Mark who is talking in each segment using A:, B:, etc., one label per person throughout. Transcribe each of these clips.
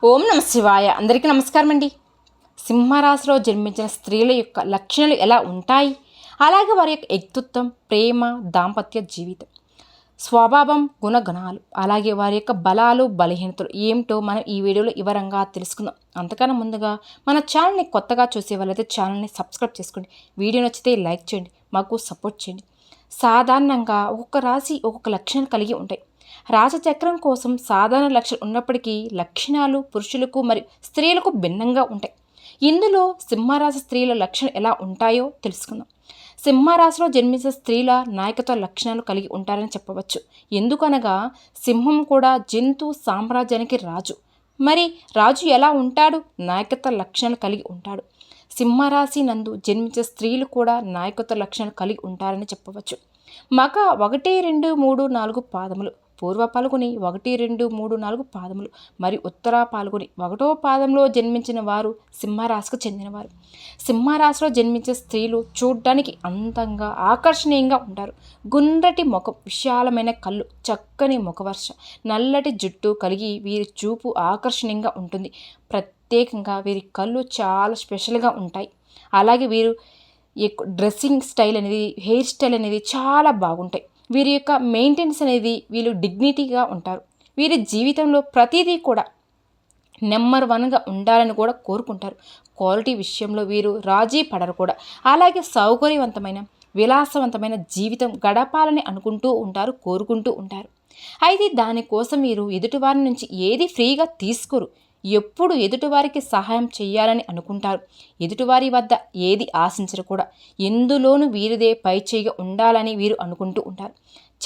A: ఓం నమ శివాయ. అందరికీ నమస్కారం అండి. సింహరాశిలో జన్మించిన స్త్రీల యొక్క లక్షణాలు ఎలా ఉంటాయి, అలాగే వారి యొక్క వ్యక్తిత్వం, ప్రేమ, దాంపత్య జీవితం, స్వభావం, గుణగణాలు, అలాగే వారి యొక్క బలాలు, బలహీనతలు ఏమిటో మనం ఈ వీడియోలో వివరంగా తెలుసుకుందాం. అంతకన్నా ముందుగా మన ఛానల్ని కొత్తగా చూసే వాళ్ళైతే ఛానల్ని సబ్స్క్రైబ్ చేసుకోండి. వీడియో నచ్చితే లైక్ చేయండి, మాకు సపోర్ట్ చేయండి. సాధారణంగా ఒక్కొక్క రాశి ఒక్కొక్క లక్షణాలు కలిగి ఉంటాయి. రాజచక్రం కోసం సాధారణ లక్షణాలు ఉన్నప్పటికీ లక్షణాలు పురుషులకు మరియు స్త్రీలకు భిన్నంగా ఉంటాయి. ఇందులో సింహరాశి స్త్రీల లక్షణాలు ఎలా ఉంటాయో తెలుసుకుందాం. సింహరాశిలో జన్మించిన స్త్రీల నాయకత్వ లక్షణాలు కలిగి ఉంటారని చెప్పవచ్చు. ఎందుకనగా సింహం కూడా జంతు సామ్రాజ్యానికి రాజు. మరి రాజు ఎలా ఉంటాడు? నాయకత్వ లక్షణాలు కలిగి ఉంటాడు. సింహరాశి నందు జన్మించే స్త్రీలు కూడా నాయకత్వ లక్షణాలు కలిగి ఉంటారని చెప్పవచ్చు. మగ 1, 2, 3, 4 పాదములు, పూర్వ పాల్గొని 1, 2, 3, 4 పాదములు మరియు ఉత్తర పాల్గొని 1వ పాదంలో జన్మించిన వారు సింహరాశికి చెందినవారు. సింహరాశిలో జన్మించే స్త్రీలు చూడ్డానికి అందంగా ఆకర్షణీయంగా ఉంటారు. గుండ్రటి ముఖం, విశాలమైన కళ్ళు, చక్కని ముఖవర్ష, నల్లటి జుట్టు కలిగి వీరి చూపు ఆకర్షణీయంగా ఉంటుంది. ప్రత్యేకంగా వీరి కళ్ళు చాలా స్పెషల్గా ఉంటాయి. అలాగే వీరు డ్రెస్సింగ్ స్టైల్ అనేది, హెయిర్ స్టైల్ అనేది చాలా బాగుంటాయి. వీరి యొక్క మెయింటెనెన్స్ అనేది వీళ్ళు డిగ్నిటీగా ఉంటారు. వీరి జీవితంలో ప్రతిదీ కూడా నెంబర్ 1గా ఉండాలని కూడా కోరుకుంటారు. క్వాలిటీ విషయంలో వీరు రాజీ పడరు కూడా. అలాగే సౌకర్యవంతమైన, విలాసవంతమైన జీవితం గడపాలని అనుకుంటూ ఉంటారు, కోరుకుంటూ ఉంటారు. అయితే దానికోసం వీరు ఎదుటివారి నుంచి ఏది ఫ్రీగా తీసుకోరు. ఎప్పుడు ఎదుటివారికి సహాయం చేయాలని అనుకుంటారు. ఎదుటివారి వద్ద ఏది ఆశించరు కూడా. ఎందులోనూ వీరిదే పైచేయిగా ఉండాలని వీరు అనుకుంటూ ఉంటారు.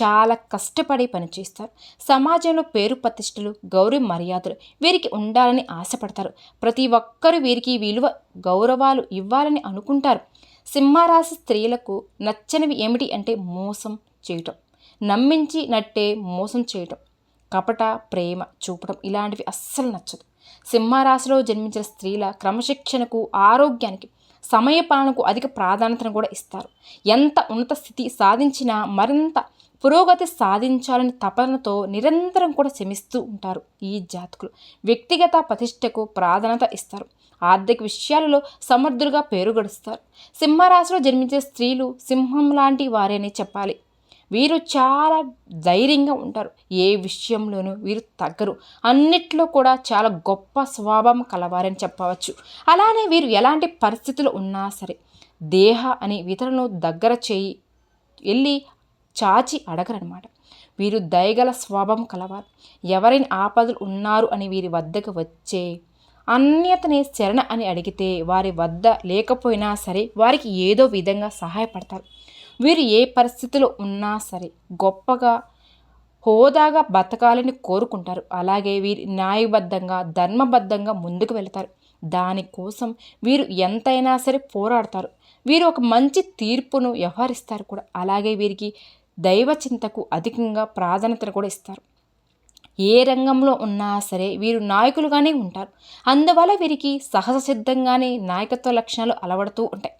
A: చాలా కష్టపడి పనిచేస్తారు. సమాజంలో పేరు ప్రతిష్టలు, గౌరవ మర్యాదలు వీరికి ఉండాలని ఆశపడతారు. ప్రతి ఒక్కరూ వీరికి విలువ, గౌరవాలు ఇవ్వాలని అనుకుంటారు. సింహరాశి స్త్రీలకు నచ్చనివి ఏమిటి అంటే మోసం చేయటం, నమ్మించి నట్టే మోసం చేయటం, కపట ప్రేమ చూపడం, ఇలాంటివి అస్సలు నచ్చదు. సింహరాశిలో జన్మించిన స్త్రీల క్రమశిక్షణకు, ఆరోగ్యానికి, సమయపాలనకు అధిక ప్రాధాన్యతను కూడా ఇస్తారు. ఎంత ఉన్నత స్థితి సాధించినా మరింత పురోగతి సాధించాలని తపనతో నిరంతరం కూడా శ్రమిస్తూ ఉంటారు. ఈ జాతకులు వ్యక్తిగత ప్రతిష్టకు ప్రాధాన్యత ఇస్తారు. ఆర్థిక విషయాలలో సమర్థులుగా పేరు గడుస్తారు. సింహరాశిలో జన్మించే స్త్రీలు సింహం లాంటి వారేనే చెప్పాలి. వీరు చాలా ధైర్యంగా ఉంటారు. ఏ విషయంలోనూ వీరు తగ్గరు. అన్నిట్లో కూడా చాలా గొప్ప స్వభావం కలవారని చెప్పవచ్చు. అలానే వీరు ఎలాంటి పరిస్థితులు ఉన్నా సరే దేహ అని ఇతరులను దగ్గర చేయి వెళ్ళి చాచి అడగరనమాట. వీరు దయగల స్వభావం కలవారు. ఎవరైనా ఆపదలు ఉన్నారు అని వీరి వద్దకు వచ్చే అన్యతని శరణ అని అడిగితే వారి వద్ద లేకపోయినా సరే వారికి ఏదో విధంగా సహాయపడతారు. వీరు ఏ పరిస్థితిలో ఉన్నా సరే గొప్పగా, హోదాగా బతకాలని కోరుకుంటారు. అలాగే వీరు న్యాయబద్ధంగా, ధర్మబద్ధంగా ముందుకు వెళతారు. దానికోసం వీరు ఎంతైనా సరే పోరాడతారు. వీరు ఒక మంచి తీర్పును వ్యవహరిస్తారు కూడా. అలాగే వీరికి దైవ చింతకు అధికంగా ప్రాధాన్యతను కూడా ఇస్తారు. ఏ రంగంలో ఉన్నా సరే వీరు నాయకులుగానే ఉంటారు. అందువల్ల వీరికి సహజ సిద్ధంగానే నాయకత్వ లక్షణాలు అలవడుతూ ఉంటాయి.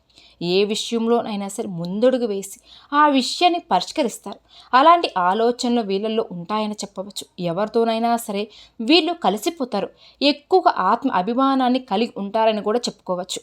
A: ఏ విషయంలోనైనా సరే ముందడుగు వేసి ఆ విషయాన్ని పరిష్కరిస్తారు. అలాంటి ఆలోచనలు వీళ్ళల్లో ఉంటాయని చెప్పవచ్చు. ఎవరితోనైనా సరే వీళ్ళు కలిసిపోతారు. ఎక్కువగా ఆత్మ అభిమానాన్ని కలిగి ఉంటారని కూడా చెప్పుకోవచ్చు.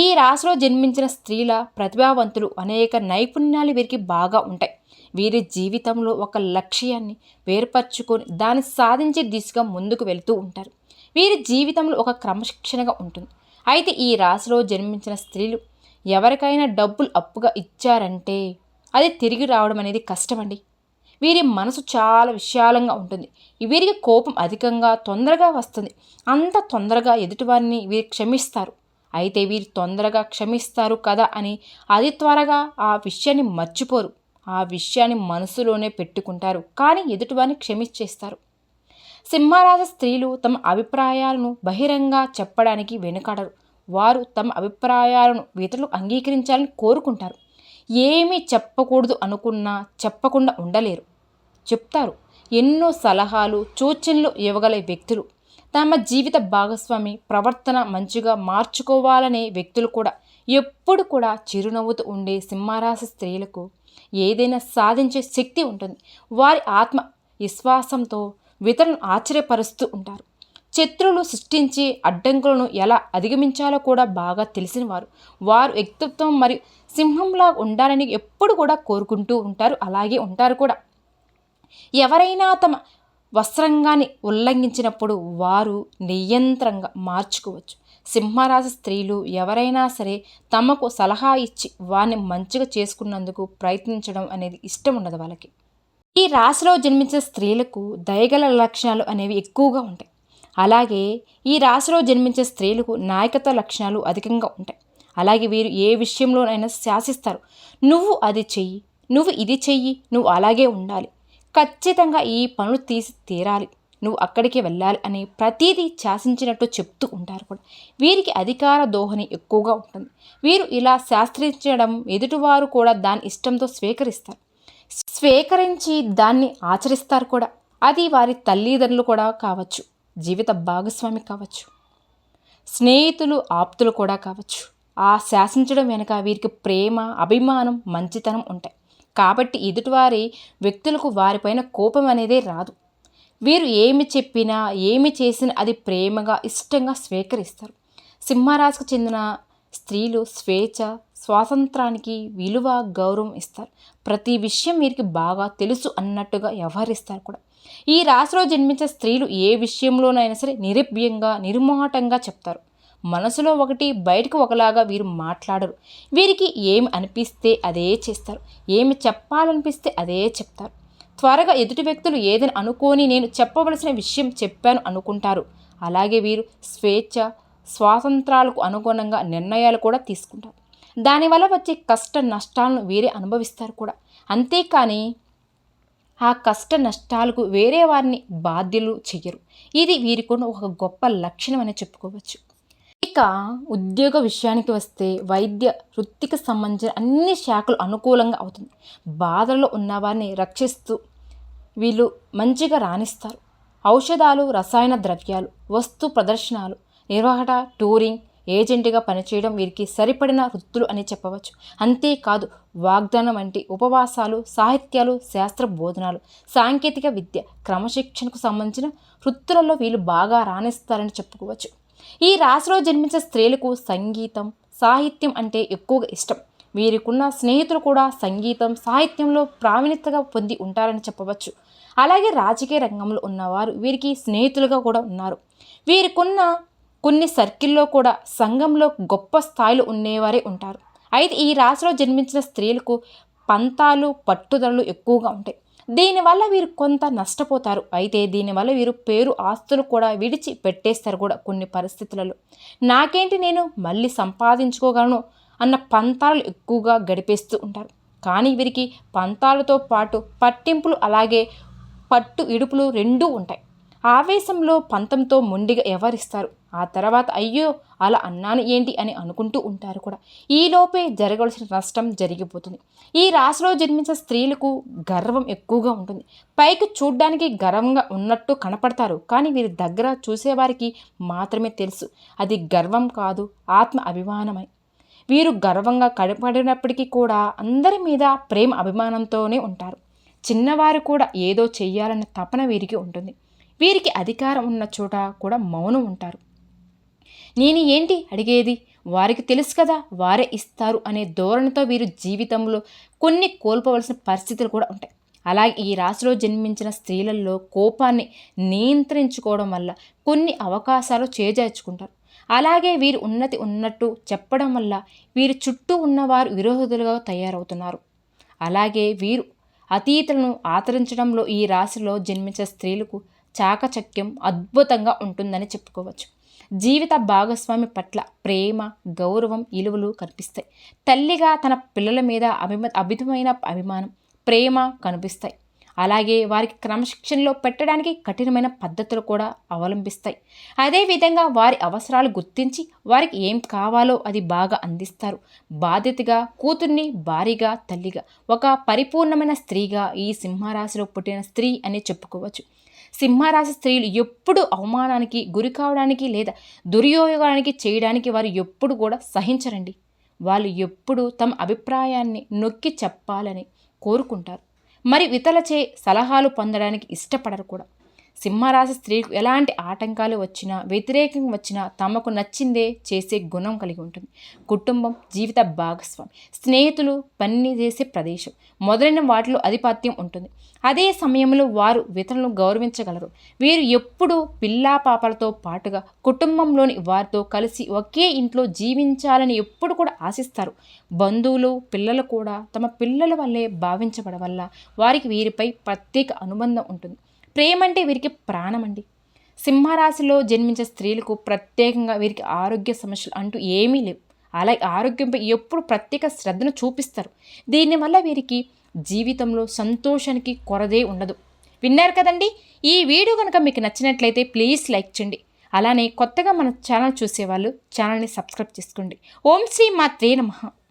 A: ఈ రాశిలో జన్మించిన స్త్రీల ప్రతిభావంతులు, అనేక నైపుణ్యాలు వీరికి బాగా ఉంటాయి. వీరి జీవితంలో ఒక లక్ష్యాన్ని వేర్పరచుకొని దాన్ని సాధించే దిశగా ముందుకు వెళుతూ ఉంటారు. వీరి జీవితంలో ఒక క్రమశిక్షణగా ఉంటుంది. అయితే ఈ రాశిలో జన్మించిన స్త్రీలు ఎవరికైనా డబ్బులు అప్పుగా ఇచ్చారంటే అది తిరిగి రావడం అనేది కష్టమండి. వీరి మనసు చాలా విశాలంగా ఉంటుంది. వీరికి కోపం అధికంగా, తొందరగా వస్తుంది. అంత తొందరగా ఎదుటివారిని వీరు క్షమిస్తారు. అయితే వీరు తొందరగా క్షమిస్తారు కదా అని అది త్వరగా ఆ విషయాన్ని మర్చిపోరు. ఆ విషయాన్ని మనసులోనే పెట్టుకుంటారు, కానీ ఎదుటివారిని క్షమించేస్తారు. సింహరాశి స్త్రీలు తమ అభిప్రాయాలను బహిరంగ చెప్పడానికి వెనుకాడరు. వారు తమ అభిప్రాయాలను ఇతరులు అంగీకరించాలని కోరుకుంటారు. ఏమీ చెప్పకూడదు అనుకున్నా చెప్పకుండా ఉండలేరు, చెప్తారు. ఎన్నో సలహాలు, సూచనలు ఇవ్వగల వ్యక్తులు. తమ జీవిత భాగస్వామి ప్రవర్తన మంచిగా మార్చుకోవాలనే వ్యక్తులు కూడా. ఎప్పుడు కూడా చిరునవ్వుతూ ఉండే సింహరాశి స్త్రీలకు ఏదైనా సాధించే శక్తి ఉంటుంది. వారి ఆత్మ విశ్వాసంతో ఇతరులను ఆశ్చర్యపరుస్తూ ఉంటారు. శత్రువులు సృష్టించి అడ్డంకులను ఎలా అధిగమించాలో కూడా బాగా తెలిసిన వారు. వారు వ్యక్తిత్వం మరియు సింహంలా ఉండాలని ఎప్పుడు కూడా కోరుకుంటూ ఉంటారు, అలాగే ఉంటారు కూడా. ఎవరైనా తమ వస్త్రంగాన్ని ఉల్లంఘించినప్పుడు వారు నియంత్రణగా మార్చుకోవచ్చు. సింహరాశి స్త్రీలు ఎవరైనా సరే తమకు సలహా ఇచ్చి వారిని మంచిగా చేసుకున్నందుకు ప్రయత్నించడం అనేది ఇష్టం ఉండదు వాళ్ళకి. ఈ రాశిలో జన్మించిన స్త్రీలకు దయగల లక్షణాలు అనేవి ఎక్కువగా ఉంటాయి. అలాగే ఈ రాశిలో జన్మించే స్త్రీలకు నాయకత్వ లక్షణాలు అధికంగా ఉంటాయి. అలాగే వీరు ఏ విషయంలోనైనా శాసిస్తారు. నువ్వు అది చెయ్యి, నువ్వు ఇది చెయ్యి, నువ్వు అలాగే ఉండాలి, ఖచ్చితంగా ఈ పనులు తీసి తీరాలి, నువ్వు అక్కడికి వెళ్ళాలి అని ప్రతీదీ శాసించినట్టు చెప్తూ ఉంటారు కూడా. వీరికి అధికార దోహని ఎక్కువగా ఉంటుంది. వీరు ఇలా శాస్త్రించడం ఎదుటివారు కూడా దాని ఇష్టంతో స్వీకరించి దాన్ని ఆచరిస్తారు కూడా. అది వారి తల్లిదండ్రులు కూడా కావచ్చు, జీవిత భాగస్వామి కావచ్చు, స్నేహితులు, ఆప్తులు కూడా కావచ్చు. ఆ శాసించడం వెనుక వీరికి ప్రేమ, అభిమానం, మంచితనం ఉంటాయి. కాబట్టి ఎదుటివారి వ్యక్తులకు వారిపైన కోపం అనేదే రాదు. వీరు ఏమి చెప్పినా ఏమి చేసినా అది ప్రేమగా ఇష్టంగా స్వీకరిస్తారు. సింహరాశికి చెందిన స్త్రీలు స్వేచ్ఛ, స్వాతంత్రానికి విలువ, గౌరవం ఇస్తారు. ప్రతి విషయం వీరికి బాగా తెలుసు అన్నట్టుగా వ్యవహరిస్తారు కూడా. ఈ రాశిలో జన్మించే స్త్రీలు ఏ విషయంలోనైనా సరే నిర్భయంగా, నిర్మోహటంగా చెప్తారు. మనసులో ఒకటి, బయటకు ఒకలాగా వీరు మాట్లాడరు. వీరికి ఏమి అనిపిస్తే అదే చేస్తారు, ఏమి చెప్పాలనిపిస్తే అదే చెప్తారు. త్వరగా ఎదుటి వ్యక్తులు ఏదని అనుకోని నేను చెప్పవలసిన విషయం చెప్పాను అనుకుంటారు. అలాగే వీరు స్వేచ్ఛ, స్వాతంత్రాలకు అనుగుణంగా నిర్ణయాలు కూడా తీసుకుంటారు. దానివల్ల వచ్చే కష్ట నష్టాలను వీరే అనుభవిస్తారు కూడా. అంతేకాని ఆ కష్ట నష్టాలకు వేరే వారిని బాధ్యులు చెయ్యరు. ఇది వీరికున్న ఒక గొప్ప లక్షణం అని చెప్పుకోవచ్చు. ఇక ఉద్యోగ విషయానికి వస్తే వైద్య వృత్తికి సంబంధించిన అన్ని శాఖలు అనుకూలంగా అవుతుంది. బాధల్లో ఉన్నవారిని రక్షిస్తూ వీళ్ళు మంచిగా రాణిస్తారు. ఔషధాలు, రసాయన ద్రవ్యాలు, వస్తు ప్రదర్శనలు, నిర్వహణ, టూరింగ్ ఏజెంట్గా పనిచేయడం వీరికి సరిపడిన వృత్తులు అని చెప్పవచ్చు. అంతేకాదు వాగ్దానం వంటి ఉపవాసాలు, సాహిత్యాలు, శాస్త్ర బోధనాలు, సాంకేతిక విద్య, క్రమశిక్షణకు సంబంధించిన వృత్తులలో వీళ్ళు బాగా రాణిస్తారని చెప్పుకోవచ్చు. ఈ రాశిలో జన్మించే స్త్రీలకు సంగీతం, సాహిత్యం అంటే ఎక్కువగా ఇష్టం. వీరికున్న స్నేహితులు కూడా సంగీతం, సాహిత్యంలో ప్రావీణ్యతగా పొంది ఉంటారని చెప్పవచ్చు. అలాగే రాజకీయ రంగంలో ఉన్నవారు వీరికి స్నేహితులుగా కూడా ఉన్నారు. వీరికున్న కొన్ని సర్కిల్లో కూడా సంఘంలో గొప్ప స్థాయిలో ఉండేవారే ఉంటారు. అయితే ఈ రాశిలో జన్మించిన స్త్రీలకు పంతాలు, పట్టుదలలు ఎక్కువగా ఉంటాయి. దీనివల్ల వీరు కొంత నష్టపోతారు. అయితే దీనివల్ల వీరు పేరు, ఆస్తులు కూడా విడిచి పెట్టేస్తారు కూడా కొన్ని పరిస్థితులలో. నాకేంటి, నేను మళ్ళీ సంపాదించుకోగలను అన్న పంతాలు ఎక్కువగా గడిపేస్తూ ఉంటారు. కానీ వీరికి పంతాలతో పాటు పట్టింపులు, అలాగే పట్టు ఇడుపులు రెండూ ఉంటాయి. ఆవేశంలో పంతంతో మొండిగా వ్యవహరిస్తారు. ఆ తర్వాత అయ్యో అలా అన్నాను ఏంటి అని అనుకుంటూ ఉంటారు కూడా. ఈలోపే జరగవలసిన నష్టం జరిగిపోతుంది. ఈ రాశిలో జన్మించిన స్త్రీలకు గర్వం ఎక్కువగా ఉంటుంది. పైకి చూడ్డానికి గర్వంగా ఉన్నట్టు కనపడతారు, కానీ వీరి దగ్గర చూసేవారికి మాత్రమే తెలుసు అది గర్వం కాదు, ఆత్మ అభిమానమై. వీరు గర్వంగా కనపడినప్పటికీ కూడా అందరి మీద ప్రేమ, అభిమానంతోనే ఉంటారు. చిన్నవారు కూడా ఏదో చెయ్యాలన్న తపన వీరికి ఉంటుంది. వీరికి అధికారం ఉన్న చోట కూడా మౌనం ఉంటారు. నేను ఏంటి అడిగేది, వారికి తెలుసు కదా వారే ఇస్తారు అనే ధోరణితో వీరు జీవితంలో కొన్ని కోల్పోవలసిన పరిస్థితులు కూడా ఉంటాయి. అలాగే ఈ రాశిలో జన్మించిన స్త్రీలలో కోపాన్ని నియంత్రించుకోవడం వల్ల కొన్ని అవకాశాలు చేజార్చుకుంటారు. అలాగే వీరు ఉన్నతి ఉన్నట్టు చెప్పడం వల్ల వీరి చుట్టూ ఉన్నవారు విరోధులుగా తయారవుతున్నారు. అలాగే వీరు అతీతులను ఆచరించడంలో ఈ రాశిలో జన్మించే స్త్రీలకు చాకచక్యం అద్భుతంగా ఉంటుందని చెప్పుకోవచ్చు. జీవిత భాగస్వామి పట్ల ప్రేమ, గౌరవం, విలువలు కనిపిస్తాయి. తల్లిగా తన పిల్లల మీద అమితమైన అభిమానం, ప్రేమ కనిపిస్తాయి. అలాగే వారికి క్రమశిక్షణలో పెట్టడానికి కఠినమైన పద్ధతులు కూడా అవలంబిస్తాయి. అదేవిధంగా వారి అవసరాలు గుర్తించి వారికి ఏం కావాలో అది బాగా అందిస్తారు. బాధ్యతగా కూతుర్ని, భార్యగా, తల్లిగా, ఒక పరిపూర్ణమైన స్త్రీగా ఈ సింహరాశిలో పుట్టిన స్త్రీ అని చెప్పుకోవచ్చు. సింహరాశి స్త్రీలు ఎప్పుడు అవమానానికి గురి కావడానికి లేదా దుర్యోగానికి చేయడానికి వారు ఎప్పుడు కూడా సహించరండి. వాళ్ళు ఎప్పుడు తమ అభిప్రాయాన్ని నొక్కి చెప్పాలని కోరుకుంటారు. మరి ఇతరులచే సలహాలు పొందడానికి ఇష్టపడరు కూడా. సింహరాశి స్త్రీలకు ఎలాంటి ఆటంకాలు వచ్చినా, వ్యతిరేకం వచ్చినా తమకు నచ్చిందే చేసే గుణం కలిగి ఉంటుంది. కుటుంబం, జీవిత భాగస్వామి, స్నేహితులు, పని చేసే ప్రదేశం మొదలైన వాటిలో ఆధిపత్యం ఉంటుంది. అదే సమయంలో వారు ఇతరులను గౌరవించగలరు. వీరు ఎప్పుడూ పిల్లా పాపలతో పాటుగా కుటుంబంలోని వారితో కలిసి ఒకే ఇంట్లో జీవించాలని ఎప్పుడు కూడా ఆశిస్తారు. బంధువులు, పిల్లలు కూడా తమ పిల్లల వల్లే భావించబడ వల్ల వారికి వీరిపై ప్రత్యేక అనుబంధం ఉంటుంది. ప్రేమ అంటే వీరికి ప్రాణం అండి. సింహరాశిలో జన్మించే స్త్రీలకు ప్రత్యేకంగా వీరికి ఆరోగ్య సమస్యలు అంటూ ఏమీ లేవు. అలాగే ఆరోగ్యంపై ఎప్పుడు ప్రత్యేక శ్రద్ధను చూపిస్తారు. దీనివల్ల వీరికి జీవితంలో సంతోషానికి కొరదే ఉండదు. విన్నారు కదండి. ఈ వీడియో కనుక మీకు నచ్చినట్లయితే ప్లీజ్ లైక్ చేయండి. అలానే కొత్తగా మన ఛానల్ చూసేవాళ్ళు ఛానల్ని సబ్స్క్రైబ్ చేసుకోండి. ఓం శ్రీ మాత్రే నమః.